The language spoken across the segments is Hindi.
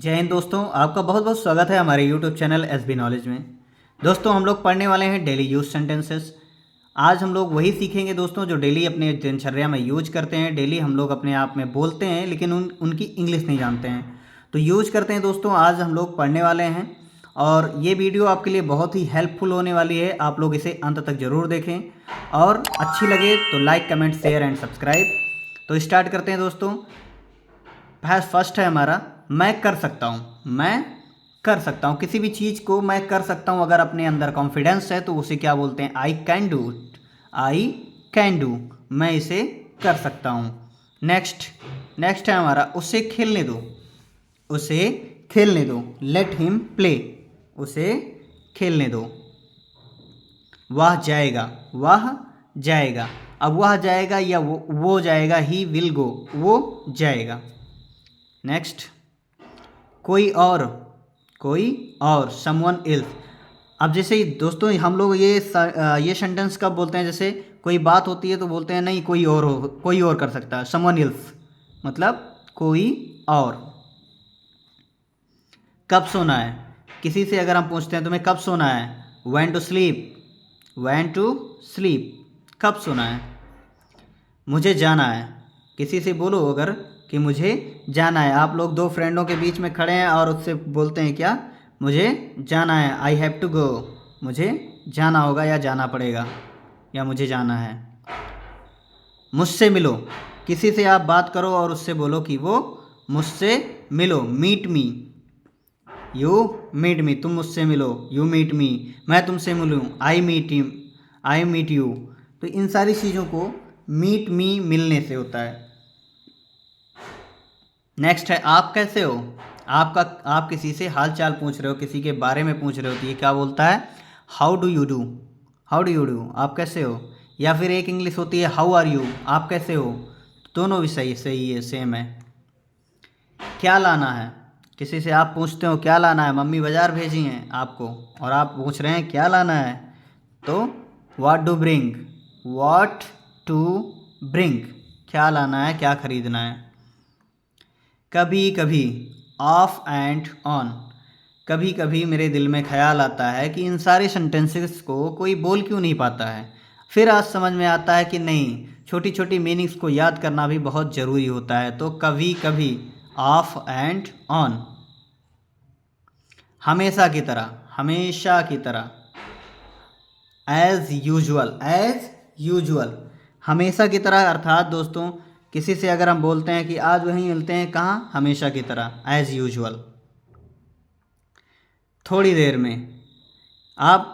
जय हिंद दोस्तों, आपका बहुत बहुत स्वागत है हमारे यूट्यूब चैनल एसबी नॉलेज में। दोस्तों, हम लोग पढ़ने वाले हैं डेली यूज सेंटेंसेस। आज हम लोग वही सीखेंगे दोस्तों जो डेली अपने दिनचर्या में यूज करते हैं। डेली हम लोग अपने आप में बोलते हैं लेकिन उनकी इंग्लिश नहीं जानते हैं, तो यूज करते हैं दोस्तों। आज हम लोग पढ़ने वाले हैं और ये वीडियो आपके लिए बहुत ही हेल्पफुल होने वाली है। आप लोग इसे अंत तक ज़रूर देखें और अच्छी लगे तो like, comment, share and subscribe. तो स्टार्ट करते हैं दोस्तों। फर्स्ट है हमारा, मैं कर सकता हूँ। मैं कर सकता हूँ, किसी भी चीज़ को मैं कर सकता हूँ। अगर अपने अंदर कॉन्फिडेंस है तो उसे क्या बोलते हैं? I can do it. I can do, मैं इसे कर सकता हूँ। नेक्स्ट है हमारा, उसे खेलने दो। उसे खेलने दो, लेट हिम प्ले। उसे खेलने दो। वह जाएगा। वह जाएगा, अब वह जाएगा या वो जाएगा, ही विल गो, वो जाएगा। नेक्स्ट, कोई और। कोई और, समवन एल्स। अब जैसे दोस्तों हम लोग ये सेंटेंस कब बोलते हैं? जैसे कोई बात होती है तो बोलते हैं नहीं कोई और हो, कोई और कर सकता है, समवन एल्स, मतलब कोई और। कब सोना है, किसी से अगर हम पूछते हैं तुम्हें कब सोना है, when to sleep. When to sleep, कब सोना है। मुझे जाना है, किसी से बोलो अगर कि मुझे जाना है। आप लोग दो फ्रेंडों के बीच में खड़े हैं और उससे बोलते हैं क्या? मुझे जाना है, आई हैव टू गो। मुझे जाना होगा या जाना पड़ेगा या मुझे जाना है। मुझसे मिलो, किसी से आप बात करो और उससे बोलो कि वो मुझसे मिलो। Meet me, you meet me, तुम मुझसे मिलो। यू मीट मी, मैं तुमसे मिलूँ। I meet you, I meet you. तो इन सारी चीज़ों को मीट मी, मिलने से होता है। नेक्स्ट है, आप कैसे हो। आप किसी से हाल चाल पूछ रहे हो, किसी के बारे में पूछ रहे हो, तो ये क्या बोलता है? How do you do. How do you do, आप कैसे हो। या फिर एक इंग्लिश होती है हाउ आर यू, आप कैसे हो। दोनों भी सही है, सेम है। क्या लाना है, किसी से आप पूछते हो क्या लाना है, मम्मी बाज़ार भेजी हैं आपको और आप पूछ रहे हैं क्या लाना है, तो what do bring. What to bring, क्या लाना है, क्या खरीदना है। कभी कभी, ऑफ एंड ऑन। कभी कभी मेरे दिल में ख्याल आता है कि इन सारे सेंटेंसेस को कोई बोल क्यों नहीं पाता है। फिर आज समझ में आता है कि नहीं, छोटी छोटी मीनिंग्स को याद करना भी बहुत ज़रूरी होता है। तो कभी कभी, ऑफ एंड ऑन। हमेशा की तरह, हमेशा की तरह। एज यूजुअल, एज यूजुअल, हमेशा की तरह। अर्थात दोस्तों किसी से अगर हम बोलते हैं कि आज वहीं मिलते हैं, कहाँ? हमेशा की तरह, एज यूजुअल। थोड़ी देर में, आप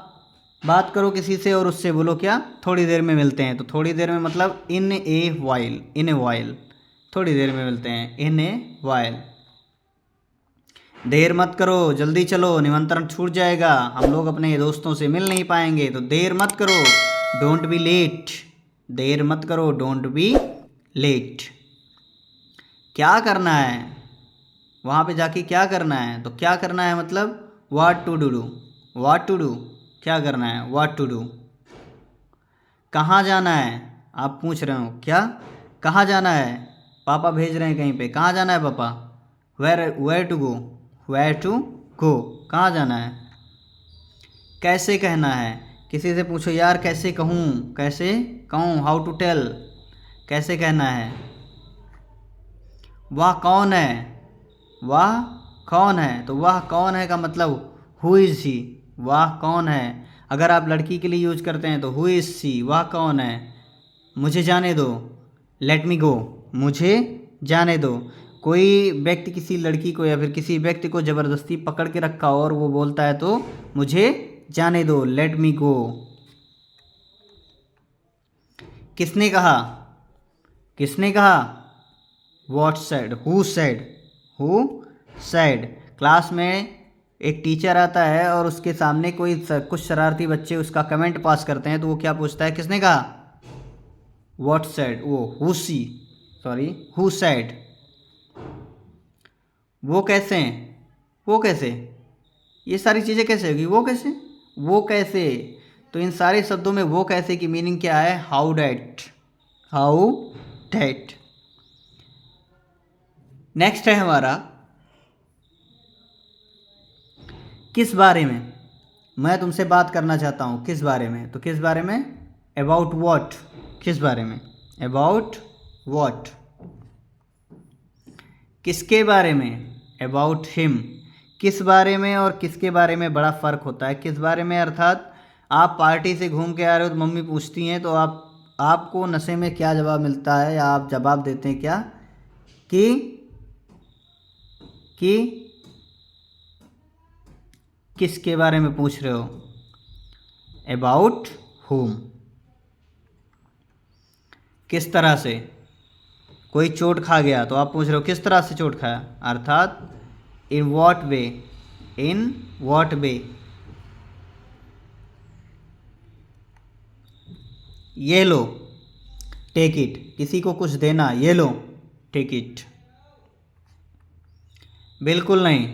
बात करो किसी से और उससे बोलो क्या? थोड़ी देर में मिलते हैं। तो थोड़ी देर में मतलब इन a while, in a while, थोड़ी देर में मिलते हैं, इन ए वाइल। देर मत करो, जल्दी चलो, निमंत्रण छूट जाएगा, हम लोग अपने दोस्तों से मिल नहीं पाएंगे। तो देर मत करो, डोंट बी लेट। देर मत करो, डोंट बी लेट। क्या करना है, वहाँ पे जाके क्या करना है, तो क्या करना है मतलब what to do. What to do, क्या करना है, व्हाट टू डू। कहाँ जाना है, आप पूछ रहे हो क्या कहाँ जाना है, पापा भेज रहे हैं कहीं पे, कहाँ जाना है पापा। Where to go, where to go, कहाँ जाना है। कैसे कहना है, किसी से पूछो यार कैसे कहूँ, कैसे कहूँ, हाउ टू टेल, कैसे कहना है। वह कौन है, वह कौन है, तो वह कौन है का मतलब हु इज़ ही, वह कौन है। अगर आप लड़की के लिए यूज करते हैं तो हु इज़ सी, वह कौन है। मुझे जाने दो, लेट मी गो, मुझे जाने दो। कोई व्यक्ति किसी लड़की को या फिर किसी व्यक्ति को ज़बरदस्ती पकड़ के रखा हो और वो बोलता है तो मुझे जाने दो, लेट मी गो। किसने कहा, किसने कहा, what said, who said, who said. Class में एक टीचर आता है और उसके सामने कुछ शरारती बच्चे उसका कमेंट पास करते हैं, तो वो क्या पूछता है, किसने कहा, व्हाट सेड, वो हु सेड। वो कैसे हैं, वो कैसे, ये सारी चीज़ें कैसे होगी, वो कैसे, वो कैसे। तो इन सारे शब्दों में वो कैसे की मीनिंग क्या है? How that, how that. Next है हमारा, किस बारे में मैं तुमसे बात करना चाहता हूँ, किस बारे में, तो किस बारे में, अबाउट वॉट, किस बारे में, अबाउट वॉट, किसके बारे में, अबाउट हिम, किस बारे में और किसके बारे में बड़ा फ़र्क होता है। किस बारे में अर्थात आप पार्टी से घूम के आ रहे हो तो मम्मी पूछती हैं तो आपको नशे में क्या जवाब मिलता है, या आप जवाब देते हैं क्या कि किसके बारे में पूछ रहे हो, अबाउट whom। किस तरह से, कोई चोट खा गया तो आप पूछ रहे हो किस तरह से चोट खाया, अर्थात in what way, in what वे। ये लो, टेक इट, किसी को कुछ देना, ये लो, टेक इट। बिल्कुल नहीं,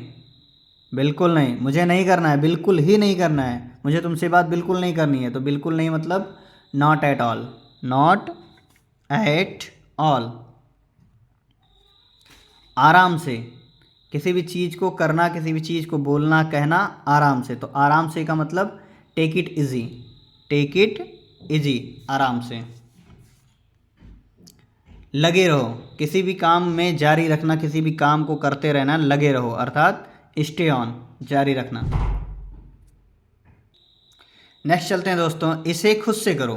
बिल्कुल नहीं, मुझे नहीं करना है, बिल्कुल ही नहीं करना है, मुझे तुमसे बात बिल्कुल नहीं करनी है, तो बिल्कुल नहीं मतलब not at all, not at all. आराम से, किसी भी चीज़ को करना, किसी भी चीज़ को बोलना, कहना आराम से, तो आराम से का मतलब take it easy, take it easy, आराम से। लगे रहो, किसी भी काम में जारी रखना, किसी भी काम को करते रहना, लगे रहो अर्थात स्टे ऑन, जारी रखना। नेक्स्ट चलते हैं दोस्तों, इसे खुद से करो।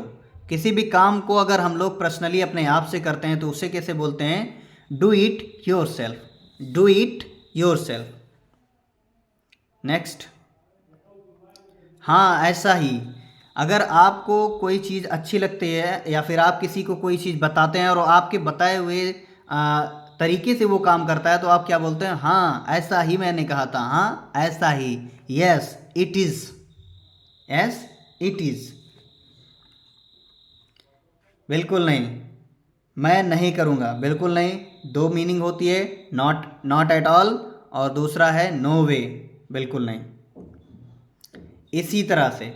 किसी भी काम को अगर हम लोग पर्सनली अपने आप से करते हैं तो उसे कैसे बोलते हैं, do it your self, do it your self. Next, हाँ ऐसा ही, अगर आपको कोई चीज़ अच्छी लगती है या फिर आप किसी को कोई चीज़ बताते हैं और आपके बताए हुए तरीके से वो काम करता है तो आप क्या बोलते हैं, हाँ ऐसा ही मैंने कहा था, हाँ ऐसा ही, yes it is, yes it is. बिल्कुल नहीं, मैं नहीं करूँगा, बिल्कुल नहीं, दो मीनिंग होती है, नॉट, नॉट एट ऑल, और दूसरा है नो वे, बिल्कुल नहीं। इसी तरह से,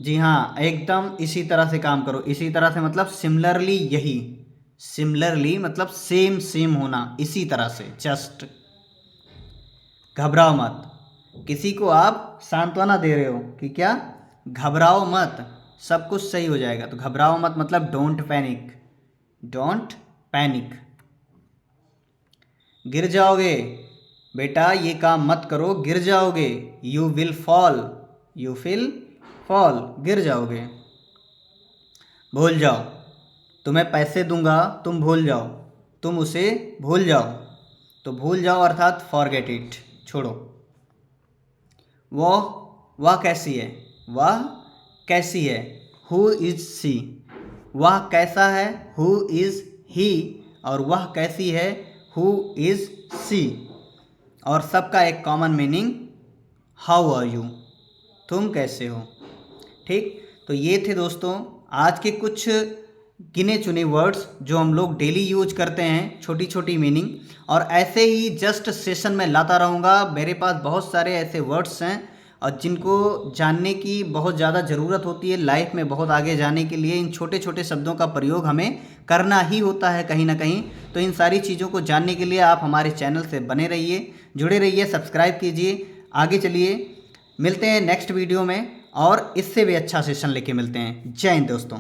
जी हाँ एकदम इसी तरह से काम करो, इसी तरह से मतलब सिमिलरली, यही सिमिलरली मतलब सेम सेम होना, इसी तरह से, जस्ट। घबराओ मत, किसी को आप सांत्वना दे रहे हो कि क्या, घबराओ मत, सब कुछ सही हो जाएगा, तो घबराओ मत मतलब डोंट पैनिक, डोंट पैनिक। गिर जाओगे बेटा, ये काम मत करो, गिर जाओगे, you will fall, you will fall, गिर जाओगे। भूल जाओ, तुम्हें पैसे दूंगा, तुम भूल जाओ, तुम उसे भूल जाओ, तो भूल जाओ अर्थात फॉरगेट इट, छोड़ो। वह कैसी है, वह कैसी है, हु इज सी, वह कैसा है, हु इज ही, और वह कैसी है, हु इज सी, और सबका एक common meaning, how are you, तुम कैसे हो। ठीक, तो ये थे दोस्तों आज के कुछ गिने चुने वर्ड्स जो हम लोग डेली यूज करते हैं, छोटी छोटी मीनिंग, और ऐसे ही जस्ट सेशन में लाता रहूँगा। मेरे पास बहुत सारे ऐसे वर्ड्स हैं और जिनको जानने की बहुत ज़्यादा ज़रूरत होती है लाइफ में बहुत आगे जाने के लिए। इन छोटे छोटे शब्दों का प्रयोग हमें करना ही होता है कहीं ना कहीं। तो इन सारी चीज़ों को जानने के लिए आप हमारे चैनल से बने रहिए, जुड़े रहिए, सब्सक्राइब कीजिए। आगे चलिए, मिलते हैं नेक्स्ट वीडियो में और इससे भी अच्छा सेशन लेके मिलते हैं। जय हिंद दोस्तों।